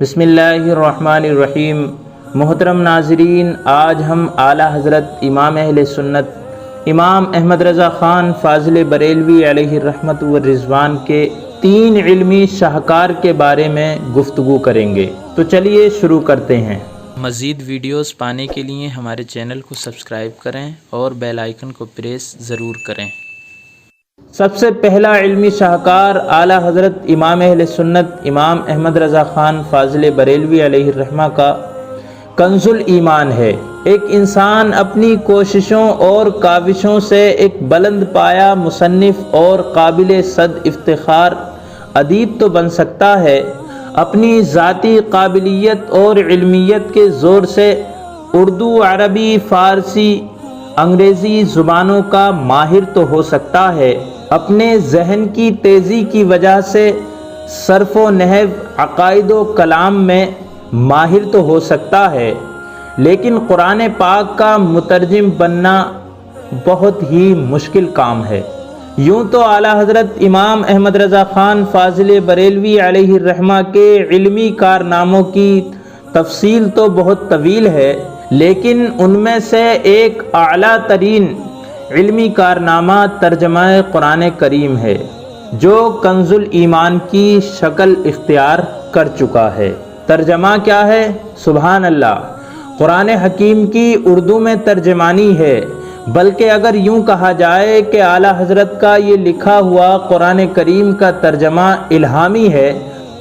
بسم اللہ الرحمن الرحیم۔ محترم ناظرین، آج ہم اعلیٰ حضرت امام اہل سنت امام احمد رضا خان فاضل بریلوی علیہ الرحمت والرضوان کے 3 علمی شاہکار کے بارے میں گفتگو کریں گے۔ تو چلیے شروع کرتے ہیں۔ مزید ویڈیوز پانے کے لیے ہمارے چینل کو سبسکرائب کریں اور بیل آئیکن کو پریس ضرور کریں۔ سب سے پہلا علمی شاہکار اعلیٰ حضرت امام اہل سنت امام احمد رضا خان فاضل بریلوی علیہ الرحمہ کا کنز الایمان ہے۔ ایک انسان اپنی کوششوں اور کاوشوں سے ایک بلند پایہ مصنف اور قابل صد افتخار ادیب تو بن سکتا ہے، اپنی ذاتی قابلیت اور علمیت کے زور سے اردو، عربی، فارسی، انگریزی زبانوں کا ماہر تو ہو سکتا ہے، اپنے ذہن کی تیزی کی وجہ سے صرف و نحو، عقائد و کلام میں ماہر تو ہو سکتا ہے، لیکن قرآن پاک کا مترجم بننا بہت ہی مشکل کام ہے۔ یوں تو اعلیٰ حضرت امام احمد رضا خان فاضل بریلوی علیہ الرحمہ کے علمی کارناموں کی تفصیل تو بہت طویل ہے، لیکن ان میں سے ایک اعلیٰ ترین علمی کارنامہ ترجمہ قرآن کریم ہے، جو کنز الایمان کی شکل اختیار کر چکا ہے۔ ترجمہ کیا ہے؟ سبحان اللہ! قرآن حکیم کی اردو میں ترجمانی ہے، بلکہ اگر یوں کہا جائے کہ اعلیٰ حضرت کا یہ لکھا ہوا قرآن کریم کا ترجمہ الہامی ہے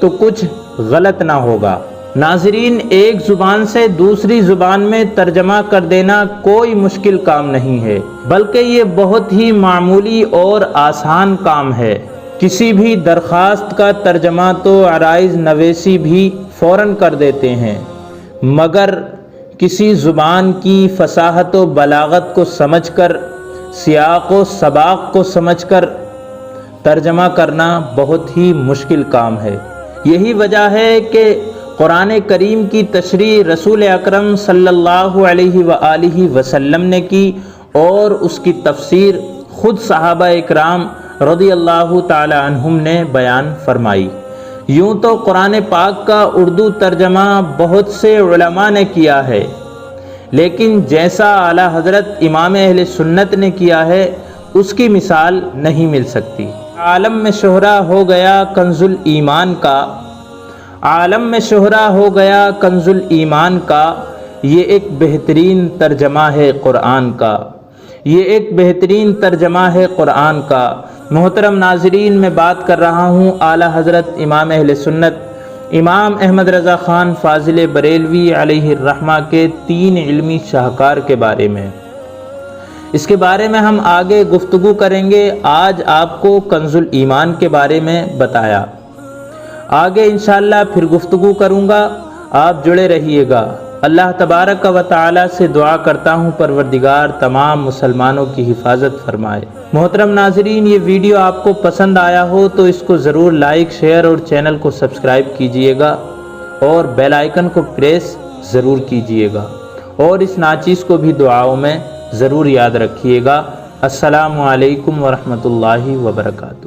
تو کچھ غلط نہ ہوگا۔ ناظرین، ایک زبان سے دوسری زبان میں ترجمہ کر دینا کوئی مشکل کام نہیں ہے، بلکہ یہ بہت ہی معمولی اور آسان کام ہے۔ کسی بھی درخواست کا ترجمہ تو عرائض نویسی بھی فوراً کر دیتے ہیں، مگر کسی زبان کی فصاحت و بلاغت کو سمجھ کر، سیاق و سباق کو سمجھ کر ترجمہ کرنا بہت ہی مشکل کام ہے۔ یہی وجہ ہے کہ قرآن کریم کی تشریح رسول اکرم صلی اللہ علیہ وآلہ وسلم نے کی، اور اس کی تفسیر خود صحابہ اکرام رضی اللہ تعالی عنہم نے بیان فرمائی۔ یوں تو قرآن پاک کا اردو ترجمہ بہت سے علماء نے کیا ہے، لیکن جیسا اعلیٰ حضرت امام اہل سنت نے کیا ہے اس کی مثال نہیں مل سکتی۔ عالم میں شہرہ ہو گیا کنز الایمان کا، عالم میں شہرہ ہو گیا کنز الایمان کا، یہ ایک بہترین ترجمہ ہے قرآن کا، یہ ایک بہترین ترجمہ ہے قرآن کا۔ محترم ناظرین، میں بات کر رہا ہوں اعلیٰ حضرت امام اہل سنت امام احمد رضا خان فاضل بریلوی علیہ الرحمہ کے 3 علمی شاہکار کے بارے میں۔ اس کے بارے میں ہم آگے گفتگو کریں گے۔ آج آپ کو کنز الایمان کے بارے میں بتایا، آگے انشاءاللہ پھر گفتگو کروں گا، آپ جڑے رہیے گا۔ اللہ تبارک و تعالی سے دعا کرتا ہوں پروردگار تمام مسلمانوں کی حفاظت فرمائے۔ محترم ناظرین، یہ ویڈیو آپ کو پسند آیا ہو تو اس کو ضرور لائک، شیئر اور چینل کو سبسکرائب کیجئے گا، اور بیل آئیکن کو پریس ضرور کیجئے گا، اور اس ناچیز کو بھی دعاؤں میں ضرور یاد رکھیے گا۔ السلام علیکم ورحمۃ اللہ وبرکاتہ۔